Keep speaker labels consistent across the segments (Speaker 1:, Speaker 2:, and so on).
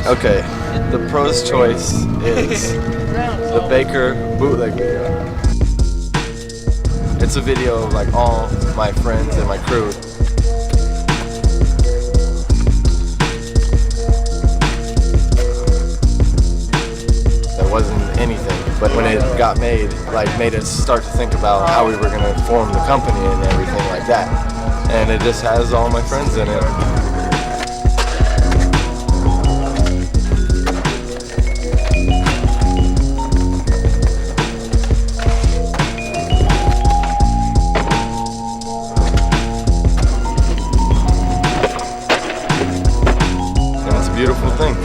Speaker 1: Okay, the pro's choice is the Baker bootleg video. It's a video of like all my friends and my crew. There wasn't anything, but when it got made, made us start to think about how we were gonna form the company and everything like that. And it just has all my friends in it. Beautiful thing.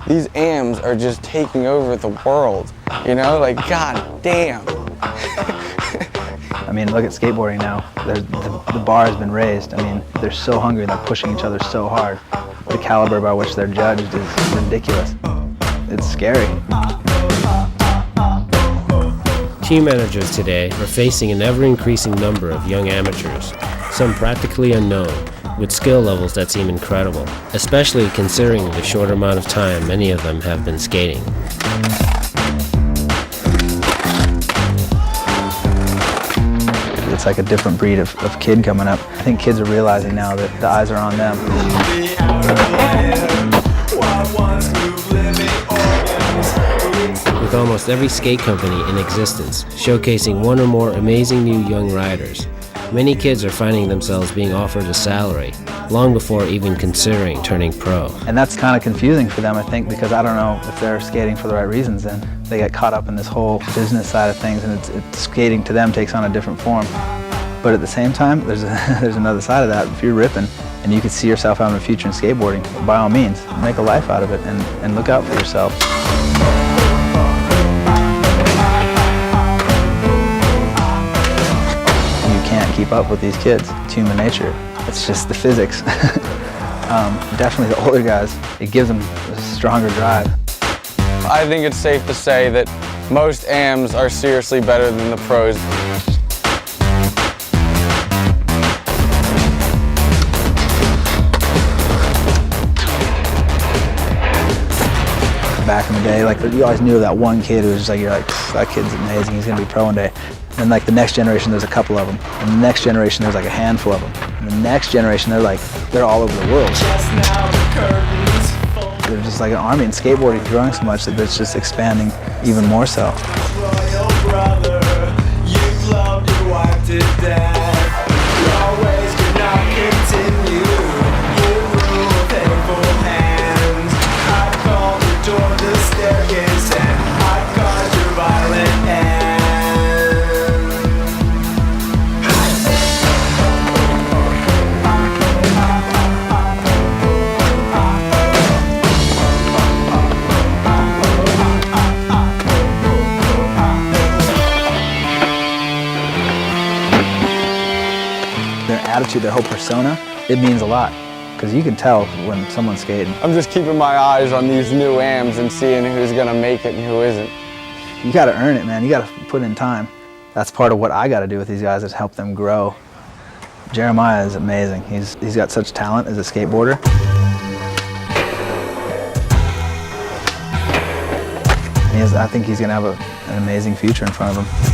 Speaker 2: These AMs are just taking over the world, you know, like god damn.
Speaker 3: I mean, look at skateboarding now. The bar has been raised. I mean, they're so hungry, they're pushing each other so hard. The caliber by which they're judged is ridiculous. It's scary.
Speaker 4: Team managers today are facing an ever-increasing number of young amateurs, some practically unknown, with skill levels that seem incredible, especially considering the short amount of time many of them have been skating.
Speaker 3: It's like a different breed of kid coming up. I think kids are realizing now that the eyes are on them.
Speaker 4: With almost every skate company in existence showcasing one or more amazing new young riders, many kids are finding themselves being offered a salary long before even considering turning pro.
Speaker 3: And that's kind of confusing for them, I think, because I don't know if they're skating for the right reasons. Then they get caught up in this whole business side of things, and it's skating to them takes on a different form. But at the same time, there's another side of that. If you're ripping and you could see yourself having a future in skateboarding, by all means, make a life out of it and look out for yourself. Keep up with these kids. It's human nature. It's just the physics. Definitely the older guys, it gives them a stronger drive.
Speaker 2: I think it's safe to say that most AMs are seriously better than the pros.
Speaker 3: Back in the day, like you always knew that one kid who was just like, you're like, that kid's amazing, he's gonna be pro one day. And like the next generation, there's a couple of them. And the next generation, there's like a handful of them. And the next generation, they're all over the world. They're just like an army, and skateboarding is growing so much that it's just expanding even more so. Their attitude, their whole persona, it means a lot. Because you can tell when someone's skating.
Speaker 2: I'm just keeping my eyes on these new AMs and seeing who's gonna make it and who isn't.
Speaker 3: You gotta earn it, man. You gotta put in time. That's part of what I gotta do with these guys, is help them grow. Jeremiah is amazing. He's got such talent as a skateboarder. I think he's gonna have an amazing future in front of him.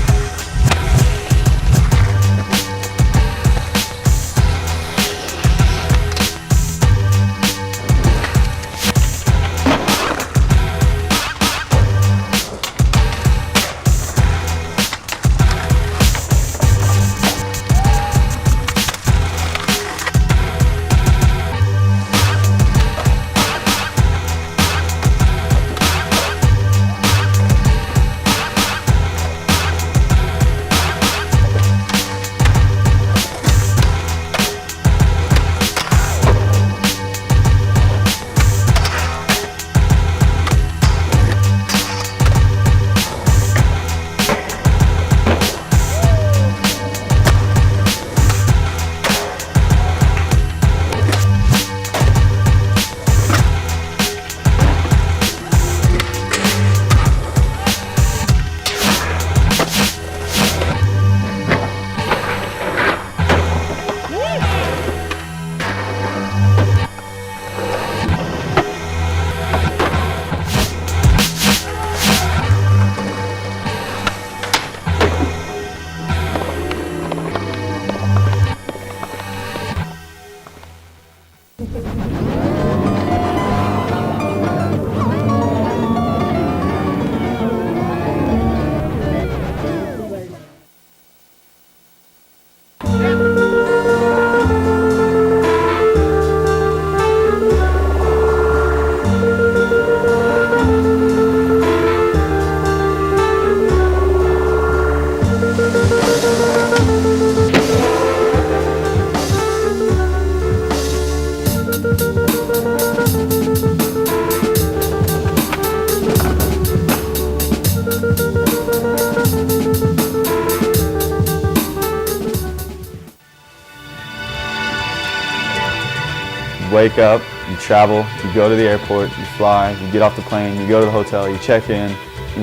Speaker 5: wake up, you travel, you go to the airport, you fly, you get off the plane, you go to the hotel, you check in.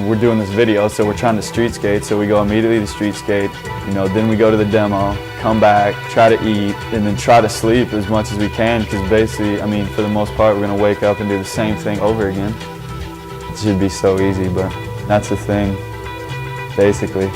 Speaker 5: We're doing this video, so we're trying to street skate, so we go immediately to street skate, you know, then we go to the demo, come back, try to eat, and then try to sleep as much as we can, because basically, I mean, for the most part, we're going to wake up and do the same thing over again. It should be so easy, but that's the thing, basically.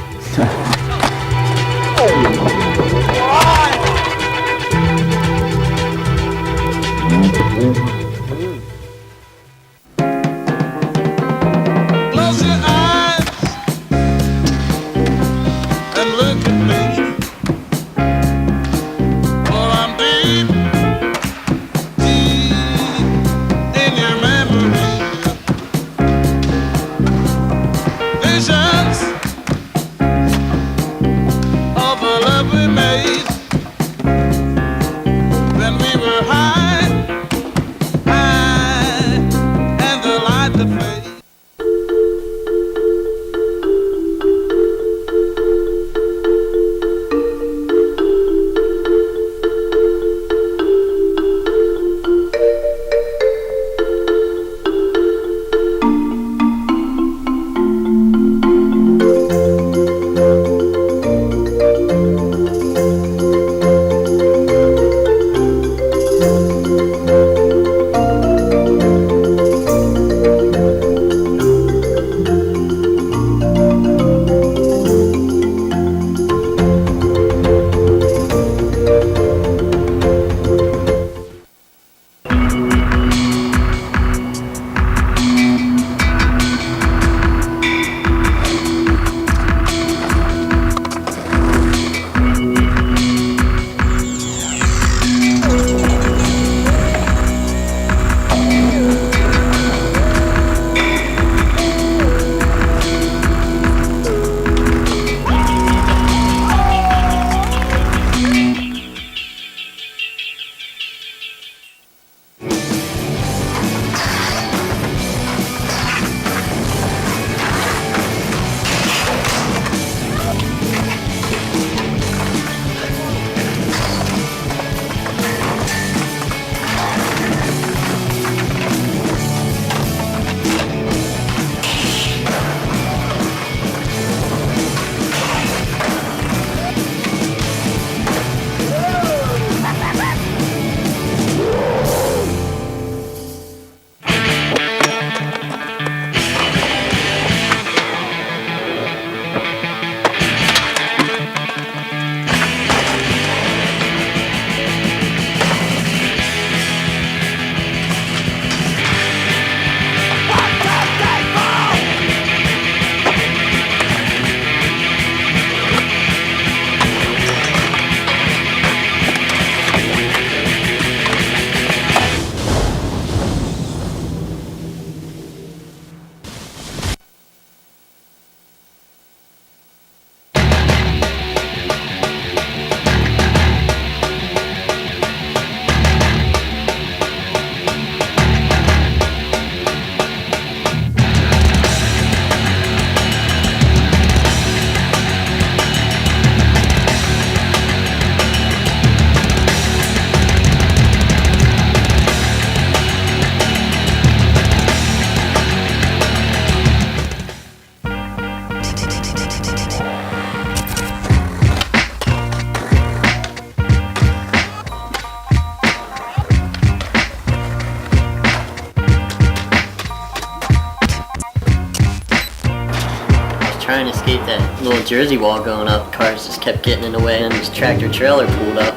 Speaker 6: trying to skate that little Jersey wall going up. Cars just kept getting in the way, and this tractor trailer pulled up.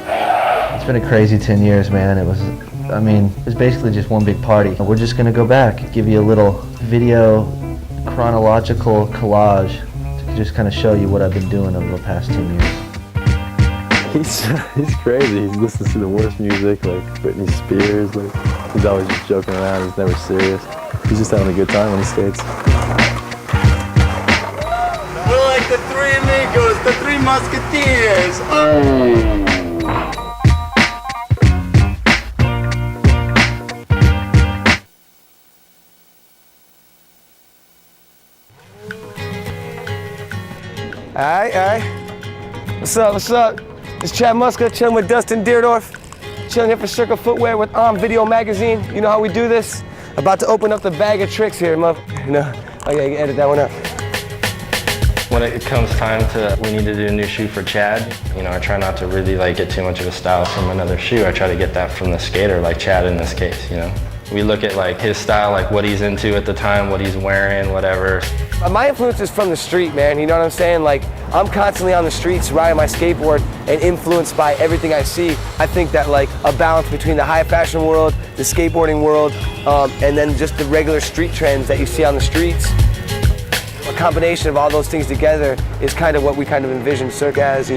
Speaker 7: It's been a crazy 10 years, man. It was basically just one big party. We're just gonna go back, give you a little video chronological collage to just kind of show you what I've been doing over the past 10 years.
Speaker 8: He's crazy. He listens to the worst music, like Britney Spears. Like, he's always just joking around. He's never serious. He's just having a good time when he skates.
Speaker 9: We're like the three amigos, the three musketeers. Oh.
Speaker 10: Alright. What's up? It's Chad Muska, chilling with Dustin Deerdorf. chilling here for Circle Footwear with Video Magazine. You know how we do this? About to open up the bag of tricks here, I gotta edit that one up.
Speaker 11: When it comes time to, we need to do a new shoe for Chad, I try not to really get too much of a style from another shoe. I try to get that from the skater, like Chad in this case, We look at his style, what he's into at the time, what he's wearing, whatever.
Speaker 10: My influence is from the street, man, you know what I'm saying? I'm constantly on the streets riding my skateboard and influenced by everything I see. I think that a balance between the high fashion world, the skateboarding world, and then just the regular street trends that you see on the streets. A combination of all those things together is kind of what we kind of envision Cirque as,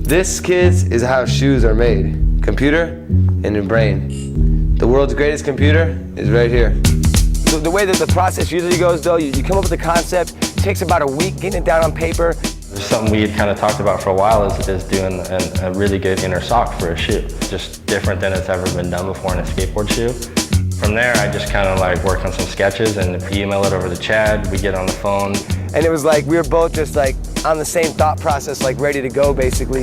Speaker 10: This, kids, is how shoes are made. Computer and your brain. The world's greatest computer is right here. The way that the process usually goes, though, you come up with a concept, it takes about a week getting it down on paper.
Speaker 11: Something we had kind of talked about for a while is doing a really good inner sock for a shoe. Just different than it's ever been done before in a skateboard shoe. From there, I just kind of work on some sketches and email it over to Chad. We get on the phone.
Speaker 10: And it was we were both just on the same thought process, ready to go basically,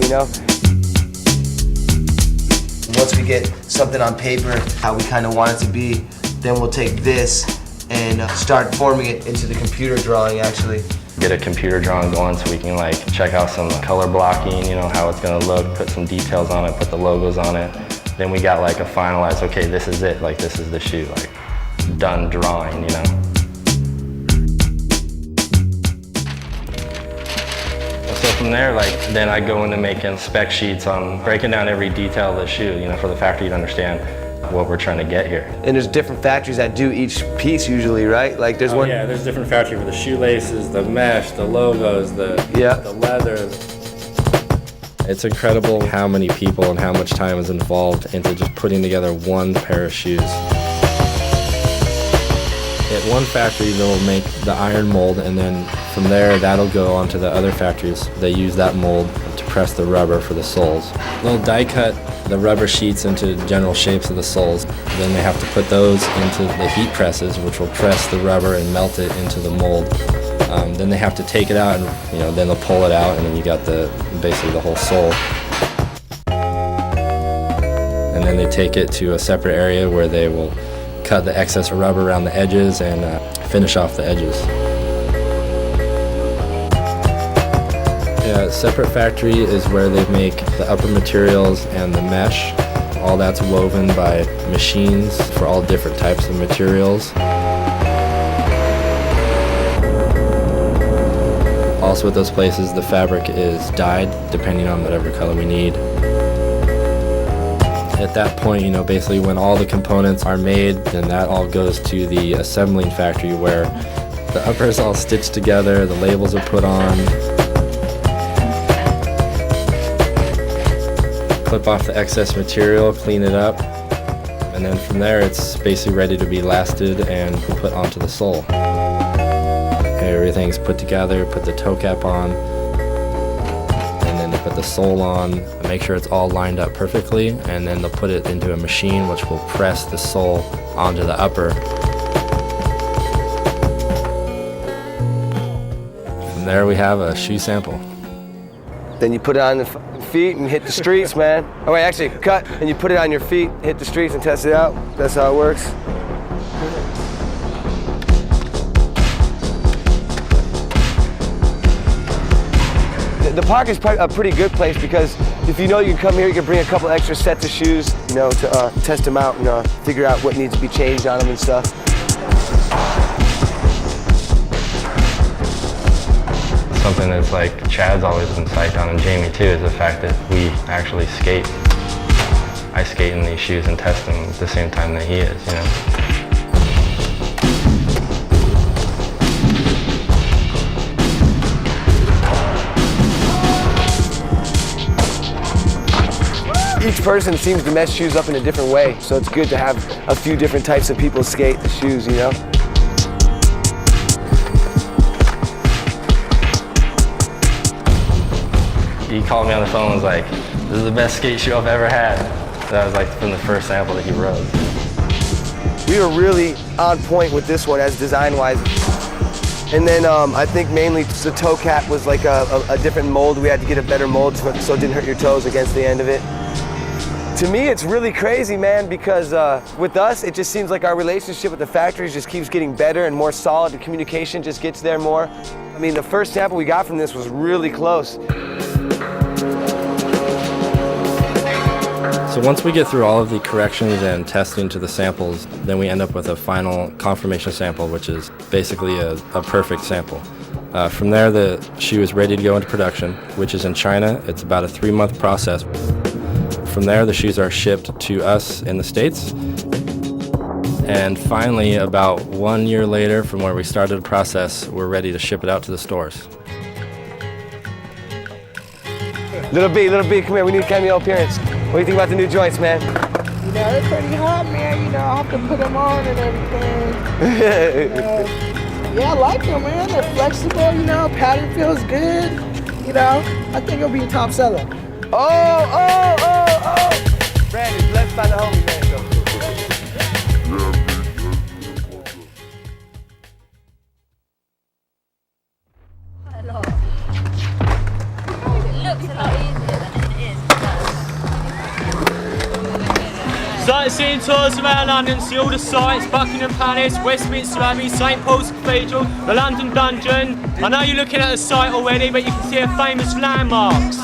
Speaker 10: Once we get something on paper, how we kind of want it to be, then we'll take this and start forming it into the computer drawing actually.
Speaker 11: Get a computer drawing going so we can check out some color blocking, how it's gonna look, put some details on it, put the logos on it. Then we got a finalized, okay, this is it, this is the shoe, done drawing, So from there, then I go into making spec sheets on breaking down every detail of the shoe, for the factory to understand what we're trying to get here.
Speaker 10: And there's different factories that do each piece usually, right? There's one.
Speaker 11: Yeah, there's different factory for the shoelaces, the mesh, the logos, the leather. It's incredible how many people and how much time is involved into just putting together one pair of shoes. At one factory, they'll make the iron mold, and then from there, that'll go on to the other factories. They use that mold to press the rubber for the soles. They'll die cut the rubber sheets into general shapes of the soles. Then they have to put those into the heat presses, which will press the rubber and melt it into the mold. Then they have to take it out, and then they'll pull it out, and then you got basically the whole sole. And then they take it to a separate area where they will cut the excess rubber around the edges and finish off the edges. Yeah, separate factory is where they make the upper materials and the mesh. All that's woven by machines for all different types of materials. Also at those places, the fabric is dyed depending on whatever color we need. At that point, basically when all the components are made, then that all goes to the assembling factory where the upper is all stitched together, the labels are put on. Clip off the excess material, clean it up, and then from there it's basically ready to be lasted and put onto the sole. Everything's put together, put the toe cap on, and then they put the sole on, make sure it's all lined up perfectly, and then they'll put it into a machine which will press the sole onto the upper. From there we have a shoe sample.
Speaker 10: Then you put it on the feet and hit the streets, man. Oh wait, actually, cut, and you put it on your feet, hit the streets and test it out. That's how it works. The park is a pretty good place because if you can come here, you can bring a couple extra sets of shoes, to test them out and figure out what needs to be changed on them and stuff.
Speaker 11: Something that's Chad's always been psyched on, and Jamie too, is the fact that we actually skate. I skate in these shoes and test them at the same time that he is,
Speaker 10: Each person seems to mess shoes up in a different way, so it's good to have a few different types of people skate the shoes,
Speaker 11: He called me on the phone and was like, "This is the best skate shoe I've ever had." That was from the first sample that he rode.
Speaker 10: We were really on point with this one as design-wise. And then I think mainly the toe cap was like a different mold. We had to get a better mold so it didn't hurt your toes against the end of it. To me, it's really crazy, man, because with us, it just seems like our relationship with the factories just keeps getting better and more solid. The communication just gets there more. I mean, the first sample we got from this was really close.
Speaker 11: So once we get through all of the corrections and testing to the samples, then we end up with a final confirmation sample, which is basically a perfect sample. From there, the shoe is ready to go into production, which is in China. It's about a 3-month process. From there, the shoes are shipped to us in the States. And finally, about 1 year later from where we started the process, we're ready to ship it out to the stores.
Speaker 10: Little B, come here. We need a cameo appearance. What do you think about the new joints, man?
Speaker 12: You know, they're pretty hot, man. You know, I have to put them on and everything. Yeah, I like them, man. They're flexible, you know, pattern feels good. You know, I think it'll be a top seller.
Speaker 10: Oh! Brandon, let's find the homie, man.
Speaker 13: Hello. It looks a lot easier than it is.
Speaker 14: Sightseeing tours around London, see all the sights, Buckingham Palace, Westminster Abbey, St Paul's Cathedral, the London Dungeon. I know you're looking at the site already, but you can see our famous landmarks.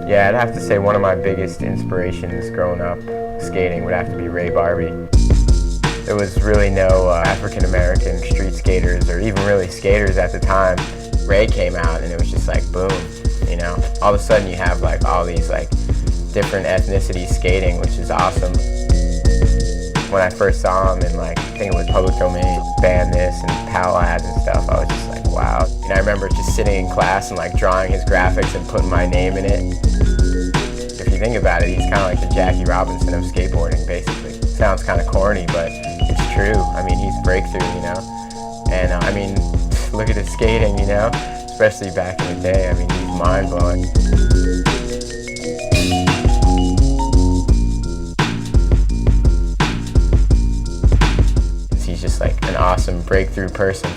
Speaker 15: Yeah, I'd have to say one of my biggest inspirations growing up skating would have to be Ray Barbie. There was really no African-American street skaters or even really skaters at the time. Ray came out and it was just like boom, you know? All of a sudden you have like all these like different ethnicities skating, which is awesome. When I first saw him in like, I think it was Public Domain, Ban This and Pal Ads and stuff, I was just like, wow. And I remember just sitting in class and like drawing his graphics and putting my name in it. If you think about it, he's kind of like the Jackie Robinson of skateboarding, basically. Sounds kind of corny, but it's true. I mean, he's breakthrough, you know? And I mean, look at his skating, you know? Especially back in the day, I mean, he's mind-blowing. He's just like an awesome breakthrough person.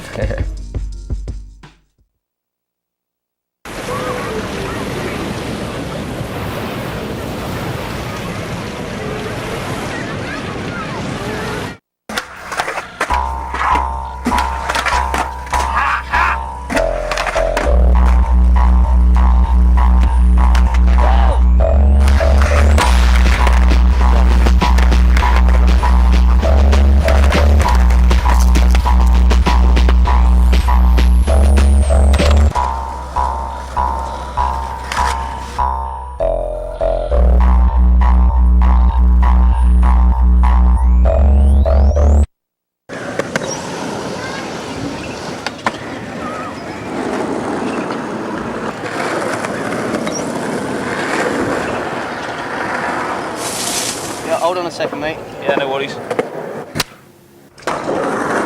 Speaker 16: Hold on a second, mate.
Speaker 17: Yeah, no worries.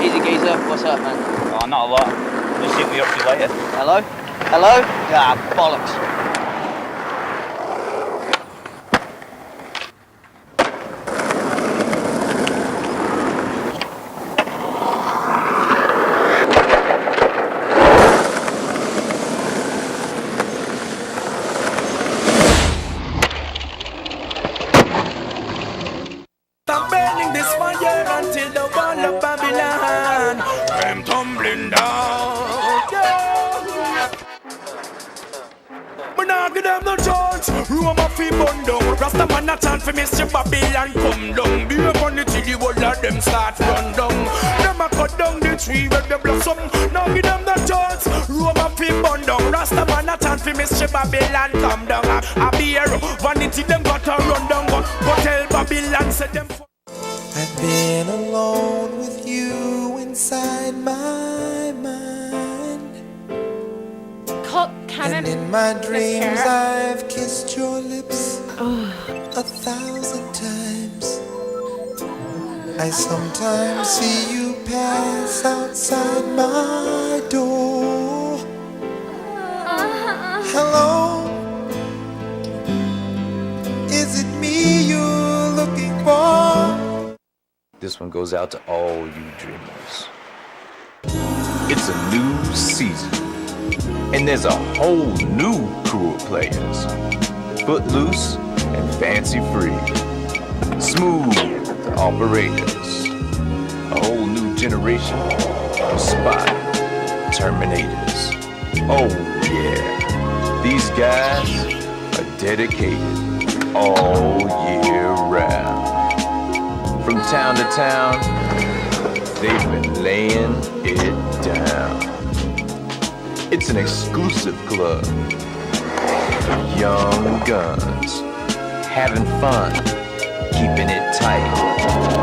Speaker 16: Easy geezer, what's up, man?
Speaker 17: Oh, not a lot. Just see what you're up to later.
Speaker 16: Hello? Hello? Ah, bollocks.
Speaker 9: I'm burning this fire until the wall of Babylon I'm tumbling down. Yeah. But now give them no chance. Rome a fi burn down. Rasta man a chant for Mr. Babylon come down. Be up on the till the whole of them start run down. Them a cut down the tree where they blossom. Now give them no chance. Rome a fi burn down. Rasta man a chant for Mr. Babylon come down. A beer vanity them got to run down. Go tell Babylon say them.
Speaker 18: I've been alone with you inside my mind. And in my dreams I've kissed your lips 1,000 times. I sometimes see you pass outside my door. Hello, is it me you're looking for?
Speaker 19: This one goes out to all you dreamers. It's a new season, and there's a whole new crew of players. Footloose and fancy free. Smooth operators. A whole new generation of spy terminators. Oh yeah, these guys are dedicated all year round. From town to town, they've been laying it down. It's an exclusive club. Young guns, having fun, keeping it tight.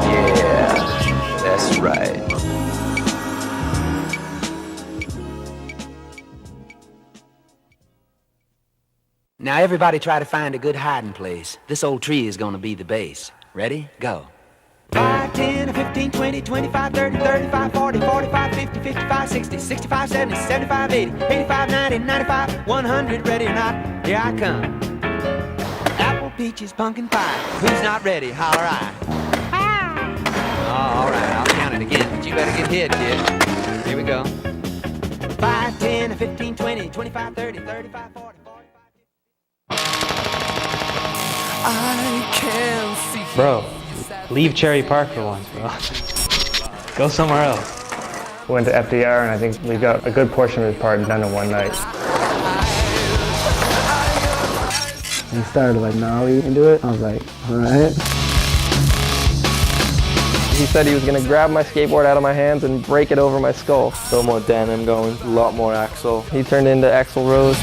Speaker 19: Yeah, that's right.
Speaker 20: Now everybody try to find a good hiding place. This old tree is gonna be the base. Ready? Go. 5, 10, 15, 20, 25, 30, 35, 40, 45, 50, 55, 60, 65, 70, 75, 80, 85, 90, 95, 100, ready or not, here I come. Apple, peaches, pumpkin pie, who's not ready, holler I. Oh, all right, I'll count it again, but you better get hit, kid. Here we go. 5, 10, 15, 20, 25, 30, 35, 40, 45,
Speaker 9: I can see.
Speaker 21: Bro, leave Cherry Park for once, bro. Go somewhere else.
Speaker 22: Went to FDR, and I think we got a good portion of his part done in one night.
Speaker 2: He started like, no, you can do it. I was like, all right.
Speaker 23: He said he was gonna grab my skateboard out of my hands and break it over my skull. So more denim going, a lot more Axl. He turned into Axl Rose.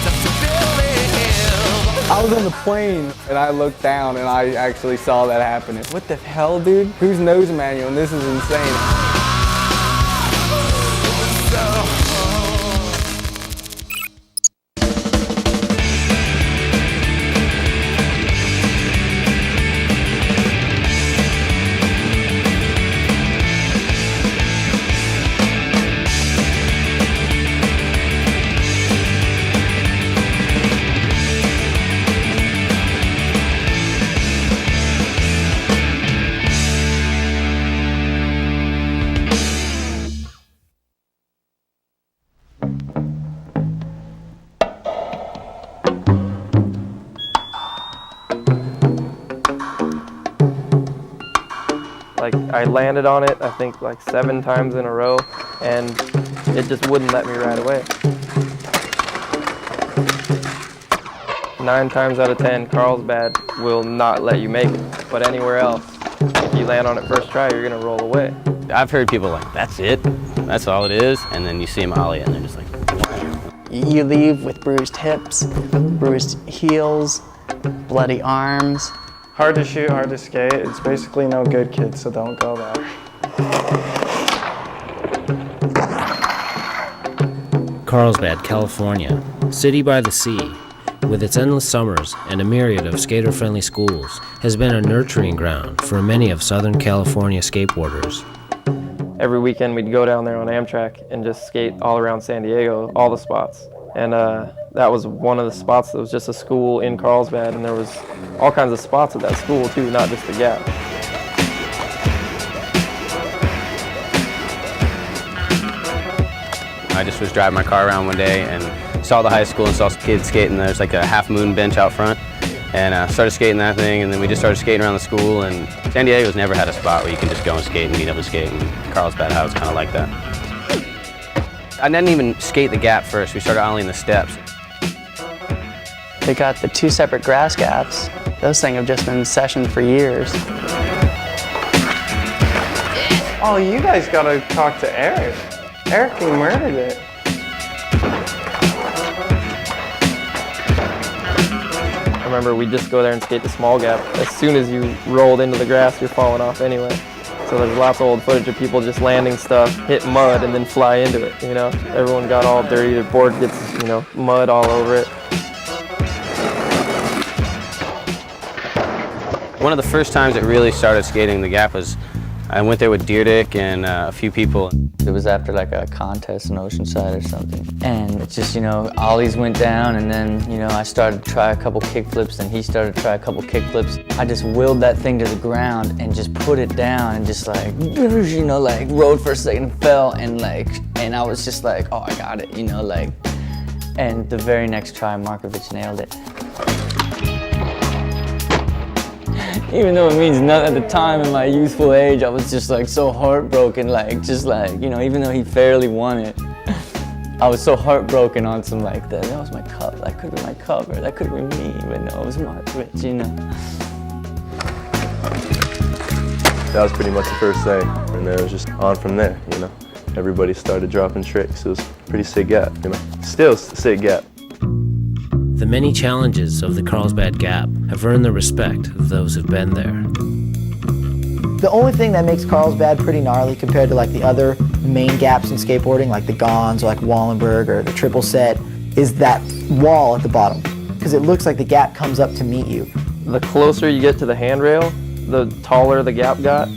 Speaker 2: I was on the plane and I looked down and I actually saw that happening. What the hell, dude? Whose nose manual? And this is insane.
Speaker 23: Like, I landed on it, I think, like 7 times in a row, and it just wouldn't let me ride away. 9 times out of 10, Carlsbad will not let you make it. But anywhere else, if you land on it first try, you're gonna roll away.
Speaker 24: I've heard people like, that's it, that's all it is, and then you see them ollie it and they're just like,
Speaker 25: You leave with bruised hips, bruised heels, bloody arms.
Speaker 26: Hard to shoot, hard to skate. It's basically no good, kids, so don't go there.
Speaker 4: Carlsbad, California, city by the sea. with its endless summers and a myriad of skater-friendly schools, has been a nurturing ground for many of Southern California skateboarders.
Speaker 23: Every weekend we'd go down there on Amtrak and just skate all around San Diego, all the spots. And that was one of the spots that was just a school in Carlsbad, and there was all kinds of spots at that school too, not just the Gap.
Speaker 24: I just was driving my car around one day and saw the high school and saw kids skating. There's like a half moon bench out front, and started skating that thing, and then we just started skating around the school. And San Diego's never had a spot where you can just go and skate and meet up and skate, and Carlsbad was kind of like that. I didn't even skate the Gap first. We started ollieing the steps.
Speaker 25: They got the 2 separate grass gaps. Those things have just been in session for years.
Speaker 26: Oh, you guys gotta talk to Eric. Eric murdered it.
Speaker 23: I remember we'd just go there and skate the small gap. As soon as you rolled into the grass, you're falling off anyway. So there's lots of old footage of people just landing stuff, hit mud, and then fly into it, you know? Everyone got all dirty, the board gets, you know, mud all over it.
Speaker 24: One of the first times that really started skating the Gap was I went there with Deerdick and a few people.
Speaker 1: It was after like a contest in Oceanside or something. And it's just, you know, ollies went down, and then, you know, I started to try a couple kick flips, and he started to try a couple kick flips. I just willed that thing to the ground and just put it down and just like, you know, like rode for a second, fell, and I was just like, oh, I got it, you know, like. And the very next try, Markovich nailed it. Even though it means nothing at the time in my youthful age, I was just like so heartbroken, like just like, you know, even though he fairly won it, I was so heartbroken on some like that was my cup, that could be my cover, that could be me, but no, it was Markovich, you know.
Speaker 3: That was pretty much the first day, and then it was just on from there, you know. Everybody started dropping tricks. It was a pretty sick Gap, you know. Still a sick Gap.
Speaker 4: The many challenges of the Carlsbad Gap have earned the respect of those who've been there.
Speaker 5: The only thing that makes Carlsbad pretty gnarly compared to like the other main gaps in skateboarding, like the Gons or like Wallenberg or the Triple Set, is that wall at the bottom, because it looks like the Gap comes up to meet you.
Speaker 23: The closer you get to the handrail, the taller the Gap got,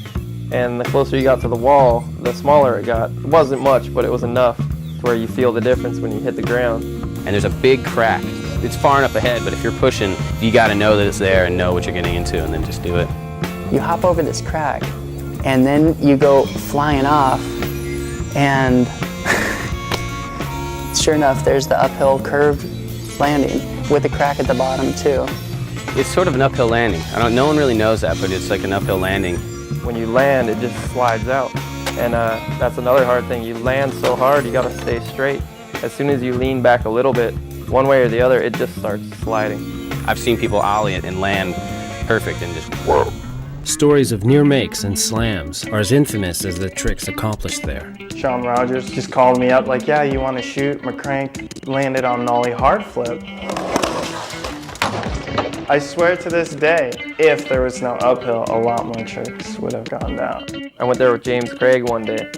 Speaker 23: and the closer you got to the wall, the smaller it got. It wasn't much, but it was enough to where you feel the difference when you hit the ground.
Speaker 24: And there's a big crack. It's far enough ahead, but if you're pushing, you gotta know that it's there and know what you're getting into, and then just do it.
Speaker 25: You hop over this crack, and then you go flying off, and sure enough, there's the uphill curved landing with a crack at the bottom too.
Speaker 24: It's sort of an uphill landing. No one really knows that, but it's like an uphill landing.
Speaker 23: When you land, it just slides out, and that's another hard thing. You land so hard, you gotta stay straight. As soon as you lean back a little bit, one way or the other, it just starts sliding.
Speaker 24: I've seen people ollie it and land perfect and just whoa.
Speaker 4: Stories of near makes and slams are as infamous as the tricks accomplished there.
Speaker 26: Sean Rogers just called me up like, yeah, you want to shoot? My crank landed on an ollie hard flip. I swear to this day, if there was no uphill, a lot more tricks would have gone down.
Speaker 23: I went there with James Craig one day,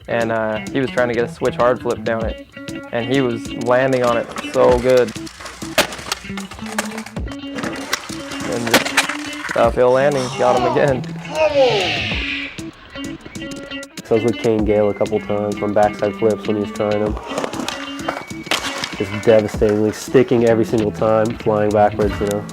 Speaker 23: and he was trying to get a switch hard flip down it, and he was landing on it so good. And just uphill landing got him again.
Speaker 6: So I was with Kane Gale a couple times on backside flips when he was trying them. Just devastatingly sticking every single time, flying backwards, you know.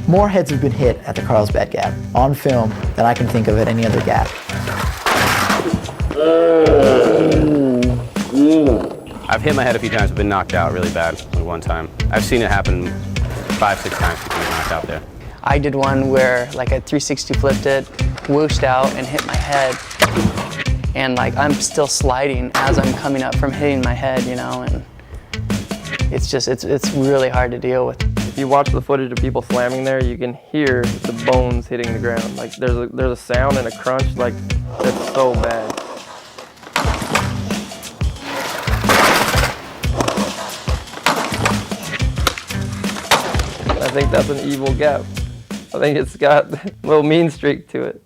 Speaker 5: More heads have been hit at the Carlsbad Gap on film than I can think of at any other gap.
Speaker 24: I've hit my head a few times, I've been knocked out really bad one time. I've seen it happen 5-6 times, people get knocked out there.
Speaker 25: I did one where like I 360 flipped it, whooshed out and hit my head. And like I'm still sliding as I'm coming up from hitting my head, you know, and it's just, it's really hard to deal with.
Speaker 23: If you watch the footage of people slamming there, you can hear the bones hitting the ground. Like there's a sound and a crunch, like that's so bad. I think that's an evil gap. I think it's got a little mean streak to it.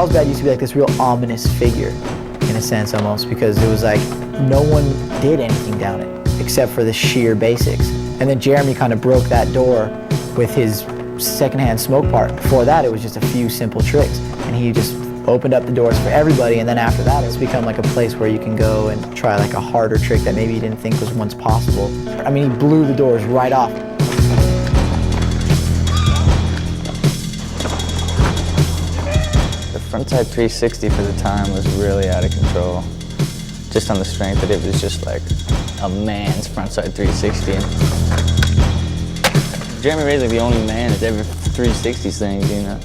Speaker 5: Carlsbad used to be like this real ominous figure, in a sense almost, because it was like no one did anything down it except for the sheer basics. And then Jeremy kind of broke that door with his secondhand smoke part. Before that, it was just a few simple tricks, and he just opened up the doors for everybody. And then after that, it's become like a place where you can go and try like a harder trick that maybe you didn't think was once possible. I mean, he blew the doors right off.
Speaker 1: The frontside 360 for the time was really out of control. Just on the strength that it was just like a man's frontside 360. Jeremy Ray's like the only man that's ever 360s things, you know.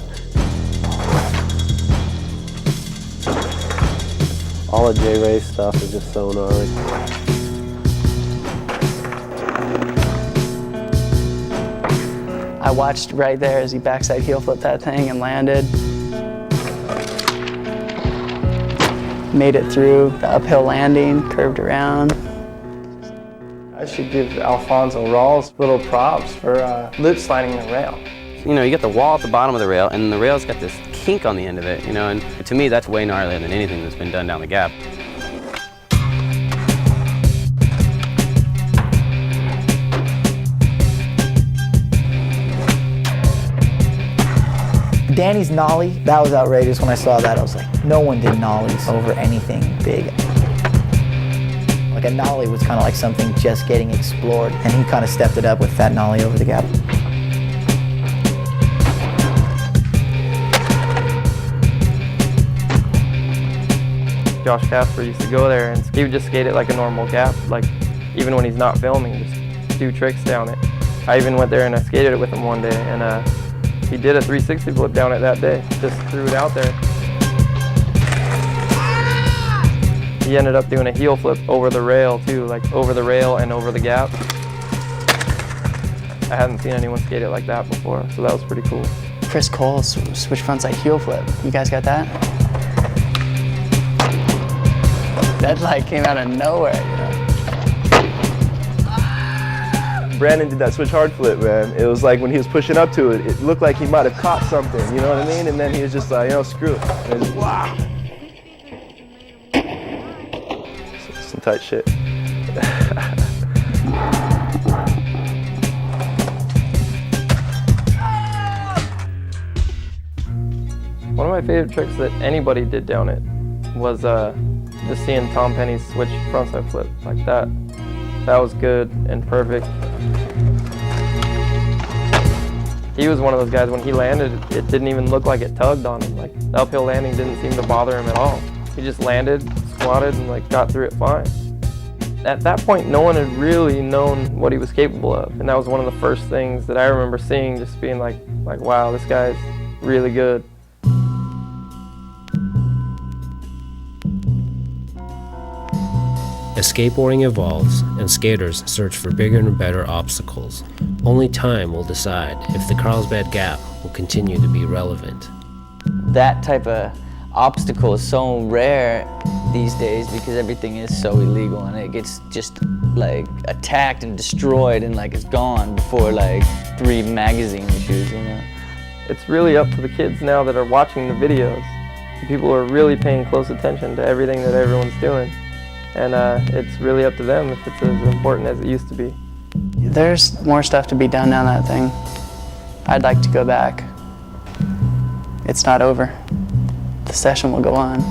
Speaker 6: All the J Ray stuff is just so gnarly.
Speaker 25: I watched right there as he backside heel flipped that thing and landed. Made it through the uphill landing, curved around.
Speaker 26: I should give Alfonso Rawls little props for lip sliding the rail.
Speaker 24: You know, you got the wall at the bottom of the rail, and the rail's got this kink on the end of it, you know, and to me that's way gnarlier than anything that's been done down the gap.
Speaker 5: Danny's nollie, that was outrageous. When I saw that, I was like, no one did nollies over anything big. Like a nollie was kind of like something just getting explored, and he kind of stepped it up with that nollie over the gap.
Speaker 23: Josh Casper used to go there and he would just skate it like a normal gap, like even when he's not filming, just do tricks down it. I even went there and I skated it with him one day, and he did a 360 flip down it that day, just threw it out there. He ended up doing a heel flip over the rail too, like over the rail and over the gap. I hadn't seen anyone skate it like that before, so that was pretty cool.
Speaker 25: Chris Cole's switch frontside heel flip. You guys got that? That like came out of nowhere, you know?
Speaker 3: Brandon did that switch hard flip, man. It was like when he was pushing up to it, it looked like he might have caught something, you know what I mean? And then he was just like, you know, screw it. And just, wow. Some tight shit.
Speaker 23: One of my favorite tricks that anybody did down it was just seeing Tom Penny's switch frontside flip like that. That was good and perfect. He was one of those guys, when he landed, it didn't even look like it tugged on him. Like, the uphill landing didn't seem to bother him at all. He just landed, squatted, and like got through it fine. At that point, no one had really known what he was capable of, and that was one of the first things that I remember seeing, just being like wow, this guy's really good.
Speaker 4: As skateboarding evolves and skaters search for bigger and better obstacles, only time will decide if the Carlsbad Gap will continue to be relevant.
Speaker 1: That type of obstacle is so rare these days because everything is so illegal, and it gets just like attacked and destroyed and like it's gone before like 3 magazine issues, you know.
Speaker 23: It's really up to the kids now that are watching the videos. People are really paying close attention to everything that everyone's doing. And it's really up to them if it's as important as it used to be.
Speaker 25: There's more stuff to be done down that thing. I'd like to go back. It's not over. The session will go on.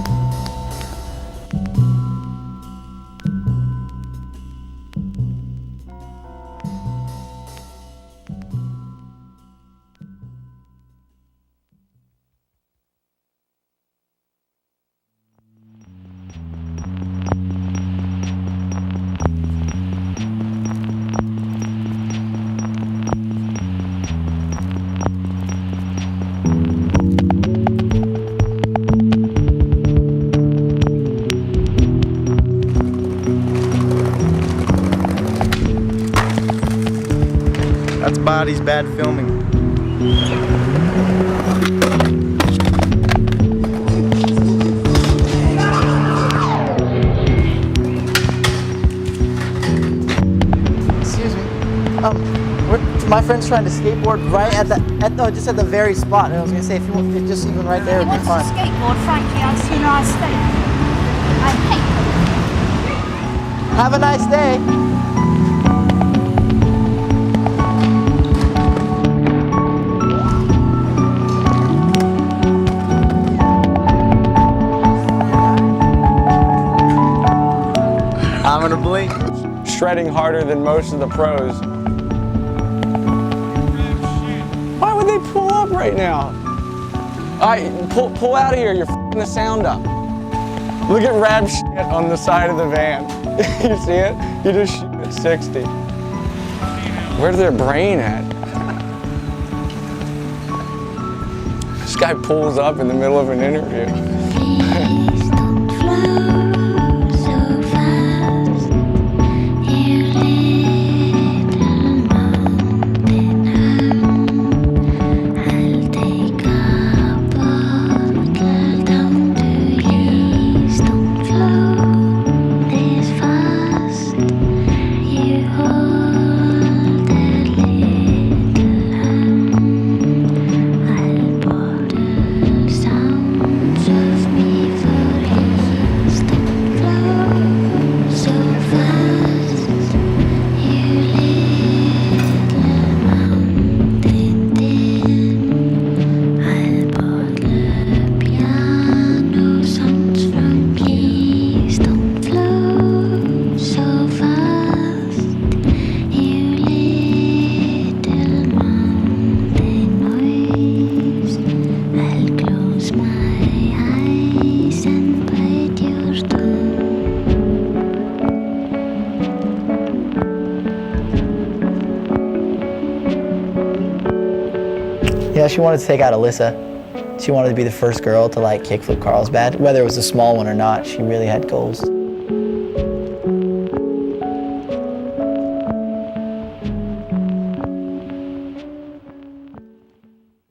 Speaker 26: That's body's bad filming.
Speaker 5: Excuse me. My friend's trying to skateboard right just at the very spot. And I was gonna say, if you want, just even right there would be fun.
Speaker 7: Skateboard, frankly, I'd sooner I stay. I hate them.
Speaker 5: Have a nice day.
Speaker 2: I'm gonna blink. Shredding harder than most of the pros. Why would they pull up right now? All right, pull out of here. You're f***ing the sound up. Look at Rab shit on the side of the van. You see it? You just shoot at 60. Where's their brain at? This guy pulls up in the middle of an interview.
Speaker 5: Yeah, she wanted to take out Alyssa. She wanted to be the first girl to like kickflip Carlsbad. Whether it was a small one or not, she really had goals.